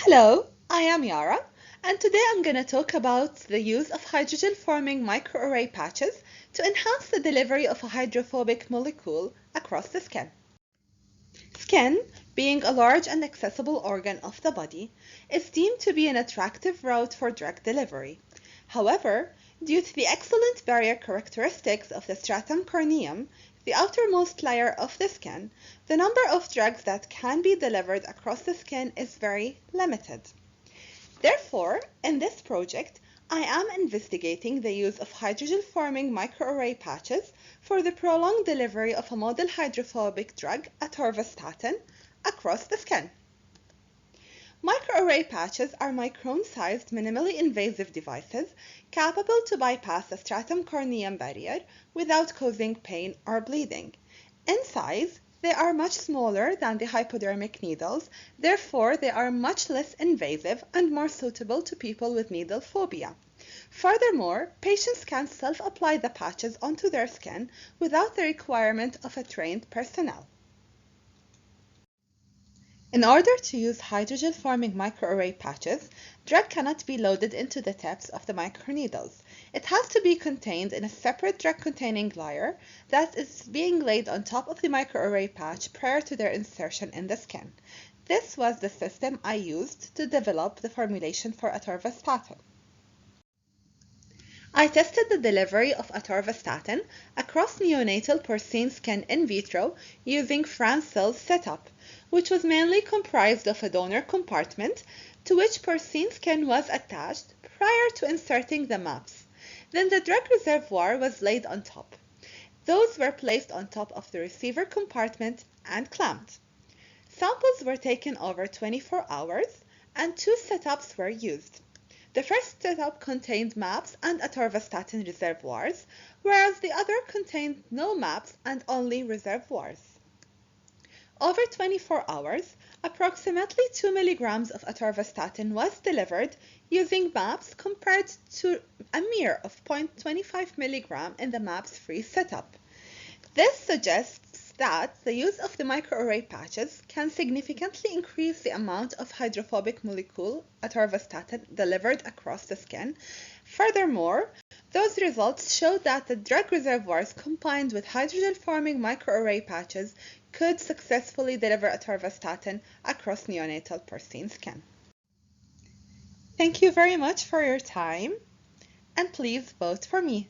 Hello, I am Yara, and today I'm going to talk about the use of hydrogen-forming microarray patches to enhance the delivery of a hydrophobic molecule across the skin. Skin, being a large and accessible organ of the body, is deemed to be an attractive route for drug delivery. However, due to the excellent barrier characteristics of the stratum corneum, the outermost layer of the skin, the number of drugs that can be delivered across the skin is very limited. Therefore, in this project, I am investigating the use of hydrogen-forming microarray patches for the prolonged delivery of a model hydrophobic drug, atorvastatin, across the skin. Microarray patches are micron-sized, minimally invasive devices capable to bypass the stratum corneum barrier without causing pain or bleeding. In size, they are much smaller than the hypodermic needles, therefore they are much less invasive and more suitable to people with needle phobia. Furthermore, patients can self-apply the patches onto their skin without the requirement of a trained personnel. In order to use hydrogen-forming microarray patches, drug cannot be loaded into the tips of the microneedles. It has to be contained in a separate drug-containing layer that is being laid on top of the microarray patch prior to their insertion in the skin. This was the system I used to develop the formulation for atorvastatin. I tested the delivery of atorvastatin across neonatal porcine skin in vitro using Francel's setup, which was mainly comprised of a donor compartment to which porcine skin was attached prior to inserting the maps. Then the drug reservoir was laid on top. Those were placed on top of the receiver compartment and clamped. Samples were taken over 24 hours and two setups were used. The first setup contained maps and atorvastatin reservoirs, whereas the other contained no maps and only reservoirs. Over 24 hours, approximately 2 milligrams of atorvastatin was delivered using maps compared to a mere of 0.25 milligram in the maps-free setup. This suggests that the use of the microarray patches can significantly increase the amount of hydrophobic molecule atorvastatin delivered across the skin. Furthermore, those results showed that the drug reservoirs combined with hydrogen-forming microarray patches could successfully deliver atorvastatin across neonatal porcine skin. Thank you very much for your time, and please vote for me.